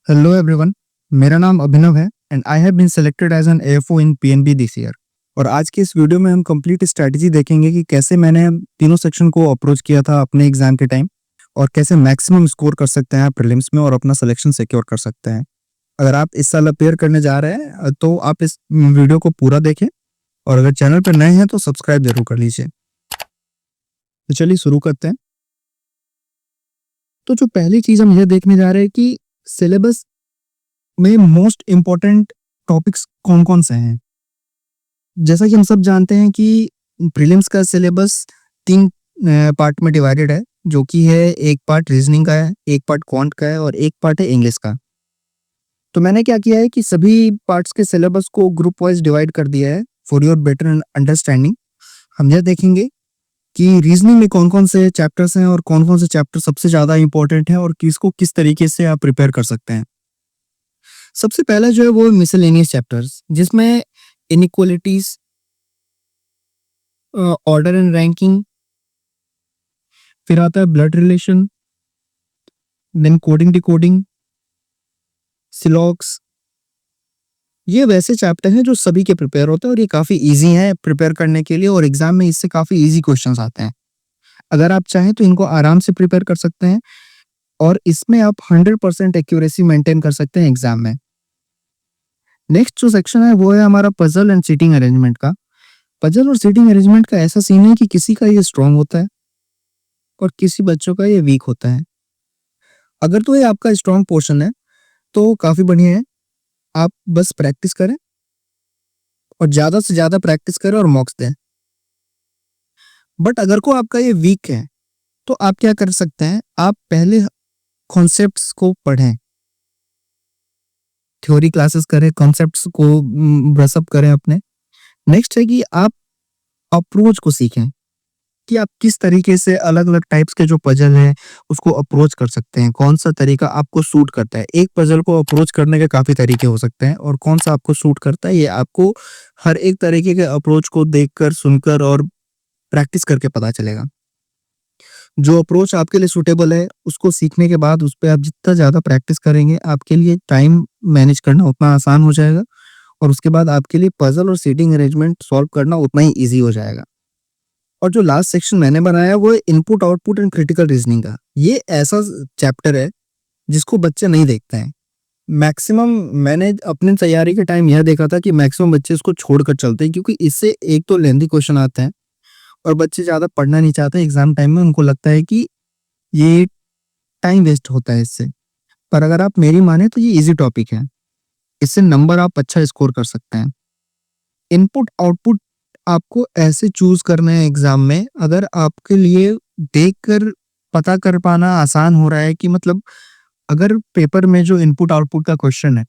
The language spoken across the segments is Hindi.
हेलो एवरीवन, मेरा नाम अभिनव है and I have been selected as an AFO in PNB this year. और आज की इस वीडियो में हम कंप्लीट स्ट्रैटेजी देखेंगे कि कैसे मैंने तीनों सेक्शन को अप्रोच किया था अपने एग्जाम के टाइम और कैसे मैक्सिमम स्कोर कर सकते हैं प्रीलिम्स में और अपना सिलेक्शन सिक्योर कर सकते हैं। अगर आप इस साल अपेयर करने जा रहे हैं तो आप इस वीडियो को पूरा देखें और अगर चैनल पर नए हैं तो सब्सक्राइब जरूर कर लीजिए। तो चलिए शुरू करते हैं। तो जो पहली चीज हम ये देखने जा रहे हैं कि सिलेबस में मोस्ट इम्पोर्टेंट टॉपिक्स कौन कौन से हैं। जैसा कि हम सब जानते हैं कि प्रीलिम्स का सिलेबस 3 पार्ट में डिवाइडेड है, जो कि है एक पार्ट रीजनिंग का है, एक पार्ट क्वांट का है और एक पार्ट है इंग्लिश का। तो मैंने क्या किया है कि सभी पार्ट्स के सिलेबस को ग्रुप वाइज डिवाइड कर दिया है फॉर योर बेटर अंडरस्टैंडिंग। हम यह देखेंगे कि रीजनिंग में कौन कौन से चैप्टर्स हैं और कौन कौन से चैप्टर सबसे ज़्यादा इंपॉर्टेंट है और किसको किस तरीके से आप प्रिपेयर कर सकते हैं। सबसे पहला जो है वो मिसलेनियस चैप्टर्स, जिसमें इनइक्वालिटीज, ऑर्डर एंड रैंकिंग, फिर आता है blood relation, then coding decoding, syllogism. ये वैसे चैप्टर हैं जो सभी के प्रिपेयर होते हैं और ये काफ़ी इजी हैं प्रिपेयर करने के लिए और एग्जाम में इससे काफ़ी इजी क्वेश्चंस आते हैं। अगर आप चाहें तो इनको आराम से प्रिपेयर कर सकते हैं और इसमें आप 100% एक्यूरेसी मेंटेन कर सकते हैं एग्जाम में। नेक्स्ट जो सेक्शन है वो है हमारा पजल एंड सीटिंग अरेंजमेंट का। पजल और सीटिंग अरेंजमेंट का ऐसा सीन है कि किसी का ये स्ट्रांग होता है और किसी बच्चों का ये वीक होता है। अगर तो ये आपका स्ट्रांग पोर्शन है तो काफ़ी बढ़िया है, आप बस प्रैक्टिस करें और ज़्यादा से ज़्यादा प्रैक्टिस करें और मॉक्स दें। बट अगर को आपका ये वीक है तो आप क्या कर सकते हैं, आप पहले कॉन्सेप्ट्स को पढ़ें, थ्योरी क्लासेस करें, कॉन्सेप्ट्स को ब्रशअप करें अपने। नेक्स्ट है कि आप अप्रोच को सीखें कि आप किस तरीके से अलग अलग टाइप्स के जो पजल है उसको अप्रोच कर सकते हैं, कौन सा तरीका आपको सूट करता है। एक पजल को अप्रोच करने के काफ़ी तरीके हो सकते हैं और कौन सा आपको सूट करता है ये आपको हर एक तरीके के अप्रोच को देखकर, सुनकर और प्रैक्टिस करके पता चलेगा। जो अप्रोच आपके लिए सूटेबल है उसको सीखने के बाद उस पर आप जितना ज़्यादा प्रैक्टिस करेंगे आपके लिए टाइम मैनेज करना उतना आसान हो जाएगा और उसके बाद आपके लिए पजल और सीटिंग अरेंजमेंट सॉल्व करना उतना ही ईजी हो जाएगा। और जो लास्ट सेक्शन मैंने बनाया वो है input output and critical reasoning का। ये ऐसा चैप्टर है जिसको बच्चे नहीं देखते हैं। मैक्सिमम मैंने अपने तैयारी के टाइम यह देखा था कि मैक्सिमम बच्चे इसको छोड़कर चलते हैं, क्योंकि इससे एक तो लेंथी क्वेश्चन आते हैं और बच्चे ज़्यादा पढ़ना नहीं चाहते एग्जाम टाइम में। उनको लगता है कि ये टाइम वेस्ट होता है इससे। पर अगर आप मेरी माने तो ये इजी टॉपिक है, इससे नंबर आप अच्छा स्कोर कर सकते हैं। इनपुट आउटपुट आपको ऐसे चूज करना है एग्जाम में, अगर आपके लिए देखकर पता कर पाना आसान हो रहा है कि मतलब अगर पेपर में जो इनपुट आउटपुट का क्वेश्चन है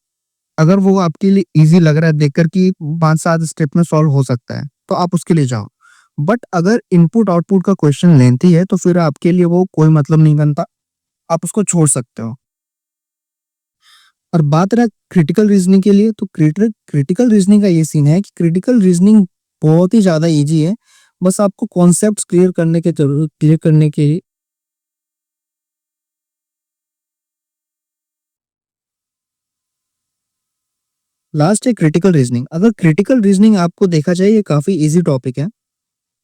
अगर वो आपके लिए इजी लग रहा है देखकर कि 5-7 स्टेप में सॉल्व हो सकता है तो आप उसके लिए जाओ। बट अगर इनपुट आउटपुट का क्वेश्चन लेंथी है तो फिर आपके लिए वो कोई मतलब नहीं बनता, आप उसको छोड़ सकते हो। और बात रहा क्रिटिकल रीजनिंग के लिए, तो क्रिटिकल रीजनिंग का ये सीन है कि क्रिटिकल रीजनिंग बहुत ही ज़्यादा इजी है, बस आपको कॉन्सेप्ट्स क्लियर करने के लास्ट है क्रिटिकल रीजनिंग। अगर क्रिटिकल रीजनिंग आपको देखा जाए ये काफ़ी इजी टॉपिक है,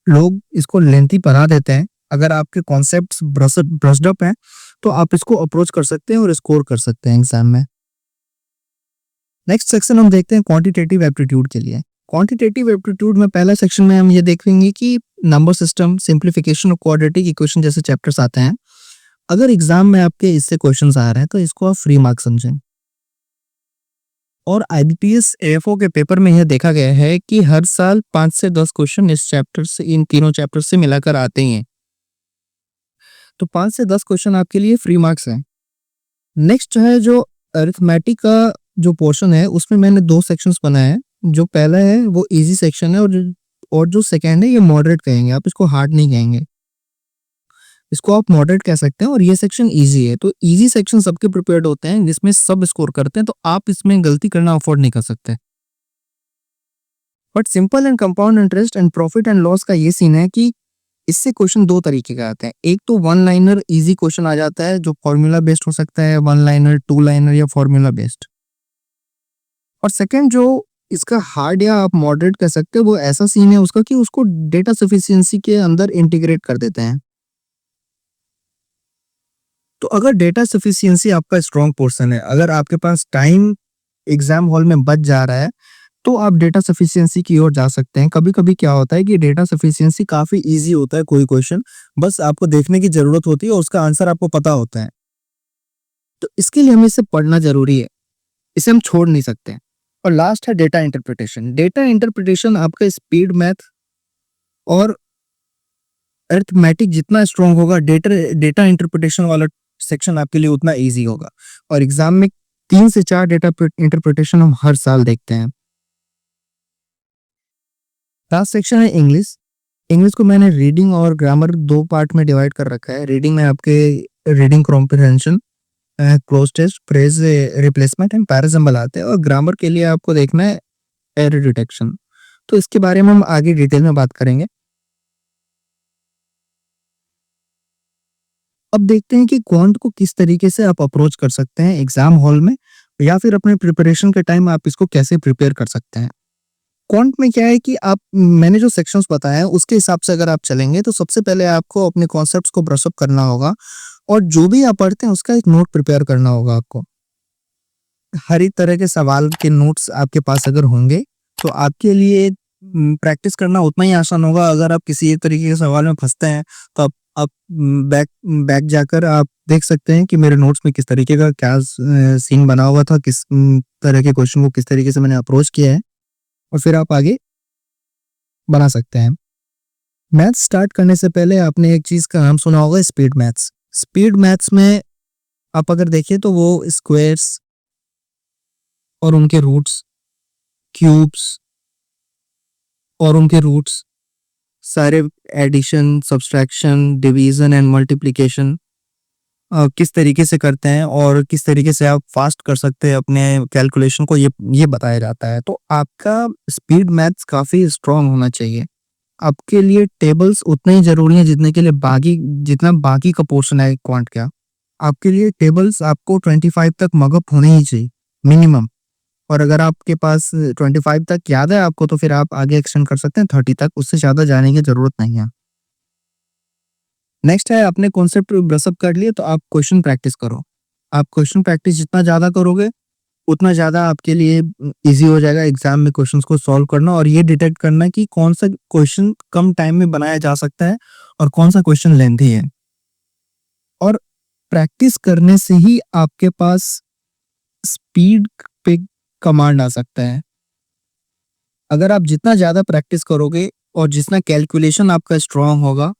लोग इसको लेंथी पढ़ा देते हैं। अगर आपके कॉन्सेप्ट्स ब्रश्ड अप हैं तो आप इसको अप्रोच कर सकते हैं और स्कोर कर सकते हैं एग्जाम में। नेक्स्ट सेक्शन हम देखते हैं क्वांटिटेटिव एप्टीट्यूड के लिए। क्वांटिटेटिव एप्टीट्यूड में पहला सेक्शन में हम ये देखेंगे कि नंबर सिस्टम, सिंप्लीफिकेशन और क्वाड्रेटिक इक्वेशन जैसे चैप्टर्स आते हैं। अगर एग्जाम में आपके इससे क्वेश्चंस आ रहे हैं तो इसको आप फ्री मार्क्स समझें। और आईबीपीएस एएफओ के पेपर में यह देखा गया है कि हर साल 5 से 10 क्वेश्चन इस चैप्टर से, इन तीनों चैप्टर से मिलाकर आते ही हैं। तो 5 से 10 क्वेश्चन आपके लिए फ्री मार्क्स हैं। नेक्स्ट है जो अरिथमेटिक का जो पोर्शन है उसमें मैंने 2 सेक्शंस बनाए हैं। जो पहला है वो इजी सेक्शन है और जो सेकंड है ये मॉडरेट कहेंगे, आप इसको हार्ड नहीं कहेंगे, इसको आप मॉडरेट कह सकते हैं। और ये सेक्शन इजी है। तो इजी सेक्शन सबके प्रिपेयर्ड होते हैं जिसमें सब स्कोर करते हैं, तो आप इसमें गलती करना अफोर्ड नहीं कर सकते। But simple and compound interest and profit and loss का ये सीन है कि इससे क्वेश्चन 2 तरीके के आते हैं। एक तो वन लाइनर ईज़ी क्वेश्चन आ जाता है जो फ़ॉर्मूला बेस्ड हो सकता है, वन लाइनर, टू लाइनर या फ़ॉर्मूला बेस्ड। और सेकंड जो इसका हार्ड या आप मॉडरेट कह सकते हो, वो ऐसा सीन है उसका कि उसको डेटा सफिशिएंसी के अंदर इंटीग्रेट कर देते हैं। तो अगर डेटा सफिशिएंसी आपका स्ट्रॉन्ग पोर्शन है, अगर आपके पास टाइम एग्जाम हॉल में बच जा रहा है, तो आप डेटा सफिशिएंसी की ओर जा सकते हैं। कभी-कभी क्या होता है कि डेटा सफिशिएंसी काफ़ी ईज़ी होता है कोई क्वेश्चन, बस आपको देखने की ज़रूरत होती है और उसका आंसर आपको पता होता है। तो इसके लिए हमें इसे पढ़ना ज़रूरी है, इसे हम छोड़ नहीं सकते। और लास्ट है डेटा इंटरप्रिटेशन। डेटा इंटरप्रिटेशन आपका स्पीड मैथ और अरिथमेटिक जितना स्ट्रांग होगा, डेटा डेटा इंटरप्रिटेशन वाला सेक्शन आपके लिए उतना ईज़ी होगा। और एग्ज़ाम में 3 से 4 डेटा इंटरप्रिटेशन हम हर साल देखते हैं। लास्ट सेक्शन है इंग्लिश। इंग्लिश को मैंने रीडिंग और ग्रामर 2 पार्ट में डिवाइड कर रखा है। रीडिंग में आपके reading comprehension, cloze test, phrase replacement and parajumble आते हैं। और ग्रामर के लिए आपको देखना है एरर डिटेक्शन। तो इसके बारे में हम आगे डिटेल में बात करेंगे। अब देखते हैं कि क्वांट को किस तरीके से आप अप्रोच कर सकते हैं एग्जाम हॉल में, या फिर अपने प्रिपरेशन के टाइम आप इसको कैसे प्रिपेयर कर सकते हैं। क्वांट में क्या है कि आप मैंने जो सेक्शंस बताए हैं उसके हिसाब से अगर आप चलेंगे तो सबसे पहले आपको अपने कॉन्सेप्ट्स को ब्रश अप करना होगा, और जो भी आप पढ़ते हैं उसका एक नोट प्रिपेयर करना होगा आपको। हर एक तरह के सवाल के नोट्स आपके पास अगर होंगे तो आपके लिए प्रैक्टिस करना उतना ही आसान होगा। अगर आप किसी एक तरीके के सवाल में फंसते हैं तो आप बैक बैक जाकर आप देख सकते हैं कि मेरे नोट्स में किस तरीके का क्या सीन बना हुआ था, किस तरह के क्वेश्चन को किस तरीके से मैंने अप्रोच किया है, और फिर आप आगे बना सकते हैं। मैथ्स स्टार्ट करने से पहले आपने एक चीज़ का नाम सुना होगा, स्पीड मैथ्स। स्पीड मैथ्स में आप अगर देखें तो वो स्क्वायर्स और उनके रूट्स, क्यूब्स और उनके रूट्स, सारे addition, subtraction, division and multiplication किस तरीके से करते हैं और किस तरीके से आप फास्ट कर सकते हैं अपने कैलकुलेशन को, ये बताया जाता है। तो आपका स्पीड मैथ्स काफ़ी स्ट्रांग होना चाहिए। आपके लिए टेबल्स उतने ही ज़रूरी हैं जितना बाकी का पोर्शन है क्वांट का। आपके लिए टेबल्स आपको 25 तक मगअप होने ही चाहिए मिनिमम। और अगर आपके पास 25 तक याद है आपको तो फिर आप आगे एक्सटेंड कर सकते हैं 30 तक, उससे ज़्यादा जाने की ज़रूरत नहीं है। नेक्स्ट है, आपने कॉन्सेप्ट ब्रश अप कर लिए तो आप क्वेश्चन प्रैक्टिस करो। आप क्वेश्चन प्रैक्टिस जितना ज़्यादा करोगे उतना ज़्यादा आपके लिए ईज़ी हो जाएगा एग्ज़ाम में क्वेश्चंस को सॉल्व करना, और ये डिटेक्ट करना कि कौन-सा क्वेश्चन कम टाइम में बनाया जा सकता है और कौन-सा क्वेश्चन लेंथी है। और प्रैक्टिस करने से ही आपके पास स्पीड पे कमांड आ सकता है। अगर आप जितना ज़्यादा प्रैक्टिस करोगे और जितना कैलकुलेशन आपका स्ट्रॉन्ग होगा,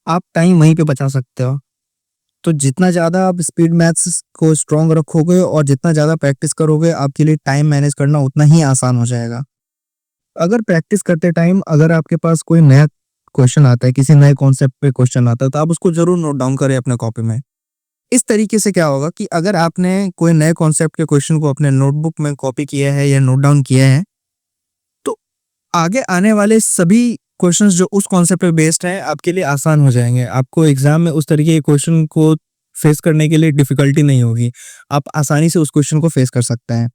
आप टाइम वहीं पे बचा सकते हो। तो जितना ज़्यादा आप स्पीड मैथ्स को स्ट्रॉन्ग रखोगे और जितना ज़्यादा प्रैक्टिस करोगे, आपके लिए टाइम मैनेज करना उतना ही आसान हो जाएगा। अगर प्रैक्टिस करते टाइम अगर आपके पास कोई नया क्वेश्चन आता है, किसी नए कॉन्सेप्ट पे क्वेश्चन आता है, तो आप उसको ज़रूर नोट डाउन करें अपने कॉपी में। इस तरीके से क्या होगा कि अगर आपने कोई नए कॉन्सेप्ट के क्वेश्चन को अपने नोटबुक में कॉपी किया है या नोट डाउन किया है, तो आगे आने वाले सभी क्वेश्चंस जो उस कॉन्सेप्ट पे बेस्ड हैं, आपके लिए आसान हो जाएँगे। आपको एग्ज़ाम में उस तरीके के क्वेश्चन को फेस करने के लिए डिफ़िकल्टी नहीं होगी। आप आसानी से उस क्वेश्चन को फेस कर सकते हैं।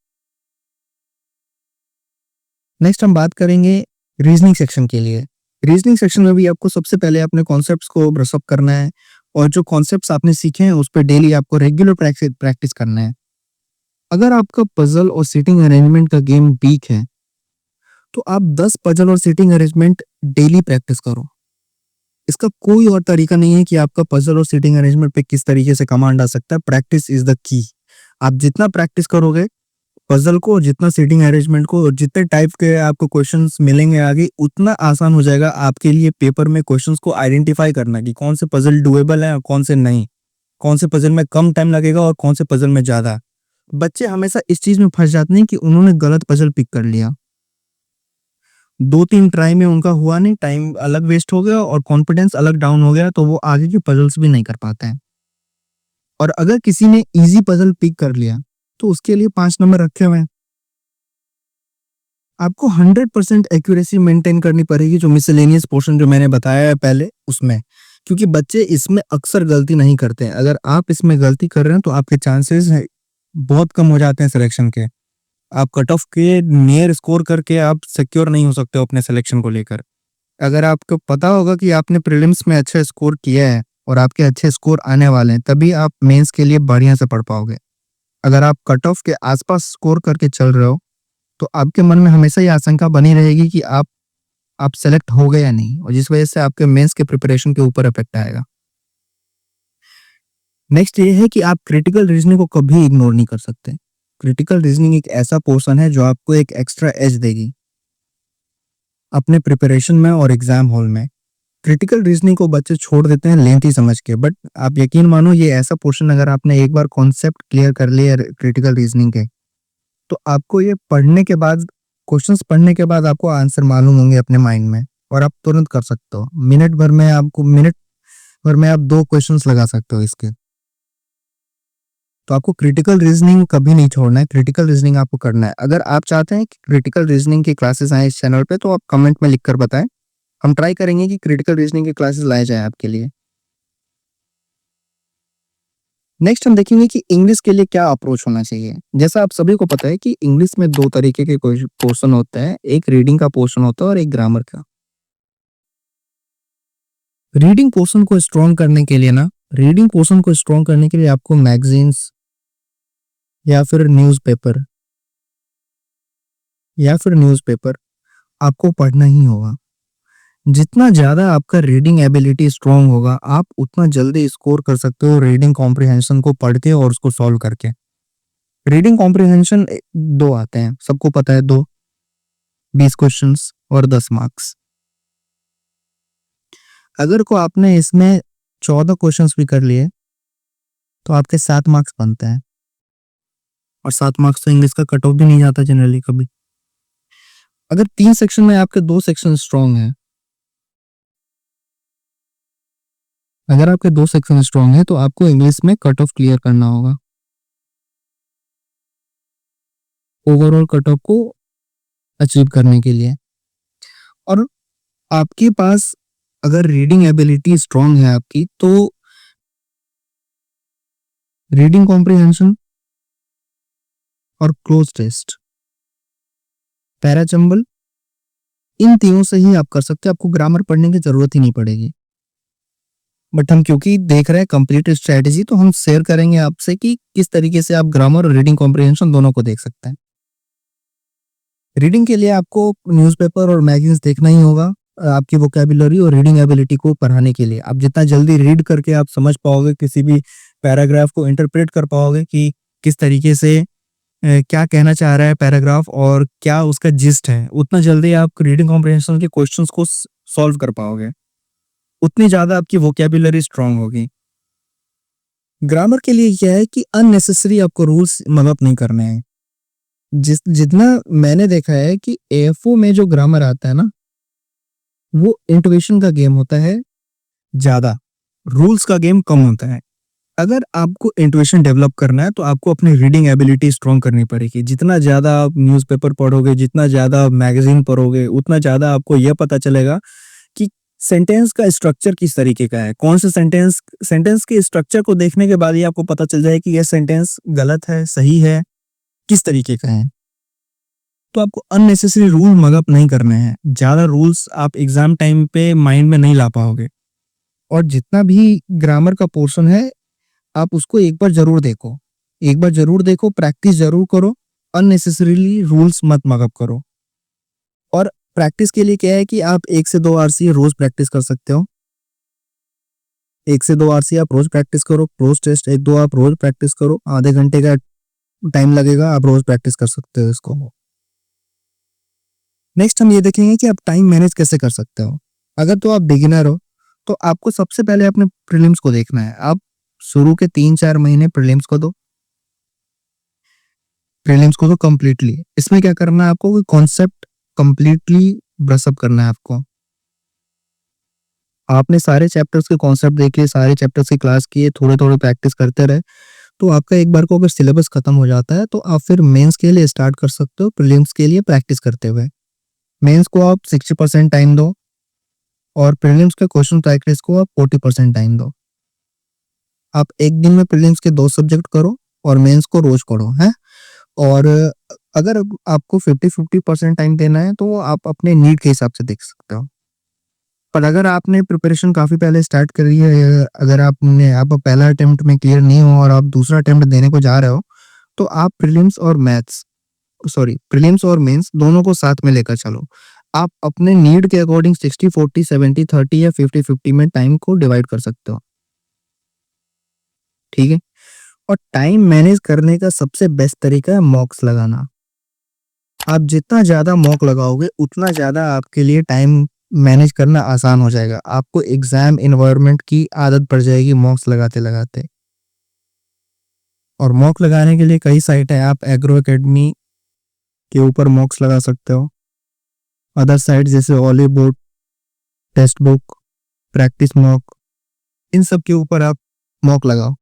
नेक्स्ट हम बात करेंगे रीज़निंग सेक्शन के लिए। रीज़निंग सेक्शन में भी आपको सबसे पहले अपने कॉन्सेप्ट्स को ब्रश अप करना है, और जो कॉन्सेप्ट्स आपने सीखे हैं, उस पे डेली आपको रेगुलर प्रैक्टिस करना है। अगर आपका पज़ल और सीटिंग अरेंजमेंट का गेम वीक है, तो आप 10 पज़ल और सीटिंग अरेंजमेंट डेली प्रैक्टिस करो। इसका कोई और तरीका नहीं है कि आपका पज़ल और सीटिंग अरेंजमेंट पे किस तरीके से कमांड आ सकता है। Practice is the key. आप जितना प्रैक्टिस करोगे पज़ल को, और जितना सीटिंग अरेंजमेंट को, और जितने टाइप के आपको क्वेश्चंस मिलेंगे आगे, उतना आसान हो जाएगा आपके लिए पेपर में क्वेश्चंस को आइडेंटिफाई करना कि कौन से पज़ल डूएबल है और कौन से नहीं। कौन से पज़ल में कम टाइम लगेगा और कौन से पज़ल में ज़्यादा। बच्चे हमेशा इस चीज़ में फँस जाते हैं कि उन्होंने गलत पज़ल पिक कर लिया। 2-3 ट्राई में उनका हुआ नहीं, टाइम अलग वेस्ट हो गया और कॉन्फिडेंस अलग डाउन हो गया, तो वो आगे के पज़ल्स भी नहीं कर पाते हैं। और अगर किसी ने ईज़ी पज़ल पिक कर लिया, तो उसके लिए 5 नंबर रखे हुए हैं। आपको 100% एक्यूरेसी मेंटेन करनी पड़ेगी जो मिसलेनियस पोर्शन जो मैंने बताया है पहले उसमें, क्योंकि बच्चे इसमें अक्सर गलती नहीं करते हैं। अगर आप इसमें गलती कर रहे हैं तो आपके चांसेस है बहुत कम हो जाते हैं सिलेक्शन के। आप कट ऑफ के नियर स्कोर करके आप सिक्योर नहीं हो सकते हो अपने सिलेक्शन को लेकर। अगर आपको पता होगा कि आपने प्रीलिम्स में अच्छा स्कोर किया है और आपके अच्छे स्कोर आने वाले हैं, तभी आप मेंस के लिए बढ़िया से पढ़ पाओगे। अगर आप कट ऑफ के आसपास स्कोर करके चल रहे हो तो आपके मन में हमेशा ये आशंका बनी रहेगी कि आप सेलेक्ट हो गए या नहीं, और जिस वजह से आपके मेंस के प्रिपरेशन के ऊपर इफेक्ट आएगा। नेक्स्ट ये है कि आप क्रिटिकल रीजनिंग को कभी इग्नोर नहीं कर सकते। क्रिटिकल रीजनिंग एक ऐसा पोर्शन है जो आपको एक एक्स्ट्रा एज देगी अपने प्रिपरेशन में और एग्जाम हॉल में। क्रिटिकल रीजनिंग को बच्चे छोड़ देते हैं लेंथी समझ के, बट आप यकीन मानो ये ऐसा पोर्शन अगर आपने एक बार कॉन्सेप्ट क्लियर कर लिया क्रिटिकल रीजनिंग के, तो आपको ये पढ़ने के बाद, क्वेश्चंस पढ़ने के बाद आपको आंसर मालूम होंगे अपने माइंड में और आप तुरंत कर सकते हो। मिनट भर में आप 2 क्वेश्चंस लगा सकते हो इसके। तो आपको क्रिटिकल रीजनिंग कभी नहीं छोड़ना है, क्रिटिकल रीजनिंग आपको करना है। अगर आप चाहते हैं कि क्रिटिकल रीजनिंग की क्लासेस आए इस चैनल पे तो आप कमेंट में लिखकर बताएं। हम ट्राई करेंगे कि क्रिटिकल रीजनिंग की क्लासेस लाए जाए आपके लिए। नेक्स्ट हम देखेंगे कि इंग्लिश के लिए क्या अप्रोच होना चाहिए। जैसा आप सभी को पता है कि इंग्लिश में 2 तरीके के पोर्शन होते हैं, एक रीडिंग का पोर्शन होता है और एक ग्रामर का। रीडिंग पोर्शन को स्ट्रॉन्ग करने के लिए आपको मैगजीन्स या फिर न्यूज़पेपर आपको पढ़ना ही होगा। जितना ज़्यादा आपका रीडिंग एबिलिटी स्ट्रॉन्ग होगा, आप उतना जल्दी स्कोर कर सकते हो रीडिंग कॉम्प्रिहेंशन को पढ़ के और उसको सॉल्व करके। रीडिंग कॉम्प्रिहेंशन 2 आते हैं, सबको पता है 2, 20 क्वेश्चंस और 10 मार्क्स। अगर को आपने इसमें 14 क्वेश्चंस भी कर लिए तो आपके 7 मार्क्स बनते हैं, और 7 मार्क्स तो इंग्लिश का कट ऑफ भी नहीं जाता जनरली कभी। अगर 3 सेक्शन में आपके 2 सेक्शन स्ट्रॉन्ग हैं, अगर आपके 2 सेक्शन स्ट्रॉन्ग है तो आपको इंग्लिश में कट ऑफ क्लियर करना होगा, ओवरऑल कट ऑफ को अचीव करने के लिए। और आपके पास अगर रीडिंग एबिलिटी स्ट्रॉन्ग है आपकी, तो रीडिंग कॉम्प्रिहेंशन और क्लोज टेस्ट, पैराचंबल, इन तीनों से ही आप कर सकते हो। आपको ग्रामर पढ़ने की जरूरत ही नहीं पड़ेगी। बट हम क्योंकि देख रहे हैं कंप्लीट स्ट्रेटेजी, तो हम शेयर करेंगे आपसे कि किस तरीके से आप ग्रामर और रीडिंग कॉम्प्रिहेंशन दोनों को देख सकते हैं। रीडिंग के लिए आपको न्यूज़पेपर और मैगजीन्स देखना ही होगा आपकी वोकैबुलरी और रीडिंग एबिलिटी को बढ़ाने के लिए। आप जितना जल्दी रीड करके आप समझ पाओगे, किसी भी पैराग्राफ को इंटरप्रेट कर पाओगे कि किस तरीके से क्या कहना चाह रहा है पैराग्राफ और क्या उसका जिस्ट है, उतना जल्दी आप रीडिंग कॉम्प्रिहेंशन के क्वेश्चंस को सॉल्व कर पाओगे, उतनी ज्यादा आपकी वोकैबुलरी स्ट्रांग होगी। ग्रामर के लिए क्या है कि अननेसेसरी आपको रूल्स मदद नहीं करने हैं। जितना मैंने देखा है कि एएफओ में जो ग्रामर आता है ना, वो इंट्यूशन का गेम होता है, ज्यादा रूल्स का गेम कम होता है। अगर आपको इंट्यूशन डेवलप करना है तो आपको अपनी रीडिंग एबिलिटी स्ट्रॉन्ग करनी पड़ेगी। जितना ज्यादा आप न्यूज़पेपर पढ़ोगे, जितना ज्यादा मैगजीन पढ़ोगे, उतना ज्यादा आपको यह पता चलेगा कि सेंटेंस का स्ट्रक्चर किस तरीके का है। कौन सा सेंटेंस के स्ट्रक्चर को देखने के बाद ही आपको पता चल जाए कि यह सेंटेंस गलत है, सही है, किस तरीके का है। तो आपको अननेसेसरी रूल मगअप नहीं करने हैं। ज्यादा रूल्स आप एग्जाम टाइम पे माइंड में नहीं ला पाओगे। और जितना भी ग्रामर का पोर्शन है, आप उसको एक बार जरूर देखो, प्रैक्टिस जरूर करो, अननेसेसरीली रूल्स मत मगअप करो। और प्रैक्टिस के लिए क्या है कि आप 1 से 2 आरसी रोज प्रैक्टिस कर सकते हो। 1 से 2 आरसी आप रोज प्रैक्टिस करो। क्लोज टेस्ट 1-2 आप रोज प्रैक्टिस करो। आधे घंटे का टाइम लगेगा, आप रोज प्रैक्टिस कर सकते हो इसको। नेक्स्ट हम ये देखेंगे कि आप टाइम मैनेज कैसे कर सकते हो। अगर तो आप बिगिनर हो तो आपको सबसे पहले अपने प्रीलिम्स को देखना है। आप शुरू के 3-4 महीने प्रीलिम्स को दो कंप्लीटली। इसमें क्या करना है आपको, कॉन्सेप्ट कंप्लीटली ब्रशअप करना है आपको। आपने सारे चैप्टर्स के कॉन्सेप्ट देखे, सारे चैप्टर्स की क्लास किए, थोड़े थोड़े प्रैक्टिस करते रहे, तो आपका एक बार को अगर सिलेबस खत्म हो जाता है तो आप फिर मेंस के लिए स्टार्ट कर सकते हो प्रीलिम्स के लिए प्रैक्टिस करते हुए। मेंस को आप 60% टाइम दो और प्रीलिम्स के क्वेश्चन प्रैक्टिस को आप 40% टाइम दो। आप एक दिन में प्रीलिम्स के 2 सब्जेक्ट करो और मेंस को रोज पढ़ो, हैं? और अगर आपको 50-50% टाइम देना है तो आप अपने नीड के हिसाब से देख सकते हो। पर अगर आपने प्रिपरेशन काफ़ी पहले स्टार्ट करी है, अगर आप पहला अटेम्प्ट में क्लियर नहीं हो और आप दूसरा अटेम्प्ट देने को जा रहे हो, तो आप प्रीलिम्स और मेंस दोनों को साथ में लेकर चलो। आप अपने नीड के अकॉर्डिंग 60-40, 70-30 या 50-50 में टाइम को डिवाइड कर सकते हो, ठीक है? और टाइम मैनेज करने का सबसे बेस्ट तरीका है मॉक्स लगाना। आप जितना ज़्यादा मॉक लगाओगे, उतना ज़्यादा आपके लिए टाइम मैनेज करना आसान हो जाएगा। आपको एग्ज़ाम एनवायरनमेंट की आदत पड़ जाएगी मॉक्स लगाते-लगाते। और मॉक लगाने के लिए कई साइट है, आप एग्रो अकेडमी के ऊपर मॉक्स लगा सकते हो। अदर साइट जैसे Oliveboard, test book, practice mock, इन सब के ऊपर आप मॉक लगाओ।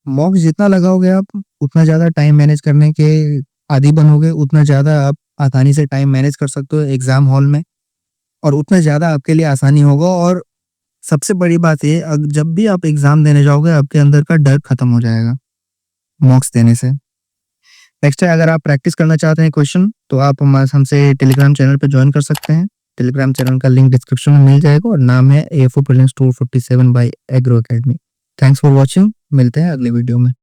मॉक जितना लगाओगे आप, उतना ज़्यादा टाइम मैनेज करने के आदी बनोगे, उतना ज़्यादा आप आसानी से टाइम मैनेज कर सकते हो एग्ज़ाम हॉल में और उतना ज़्यादा आपके लिए आसानी होगा। और सबसे बड़ी बात ये, जब भी आप एग्ज़ाम देने जाओगे, आपके अंदर का डर खत्म हो जाएगा मॉक्स देने से। नेक्स्ट है, अगर आप प्रैक्टिस करना चाहते हैं क्वेश्चन, तो आप हमसे टेलीग्राम चैनल पे जॉइन कर सकते हैं। टेलीग्राम चैनल का लिंक डिस्क्रिप्शन में मिल जाएगा और नाम है AFO prelims 247 by Agro Academy. Thanks for watching, मिलते हैं अगले वीडियो में।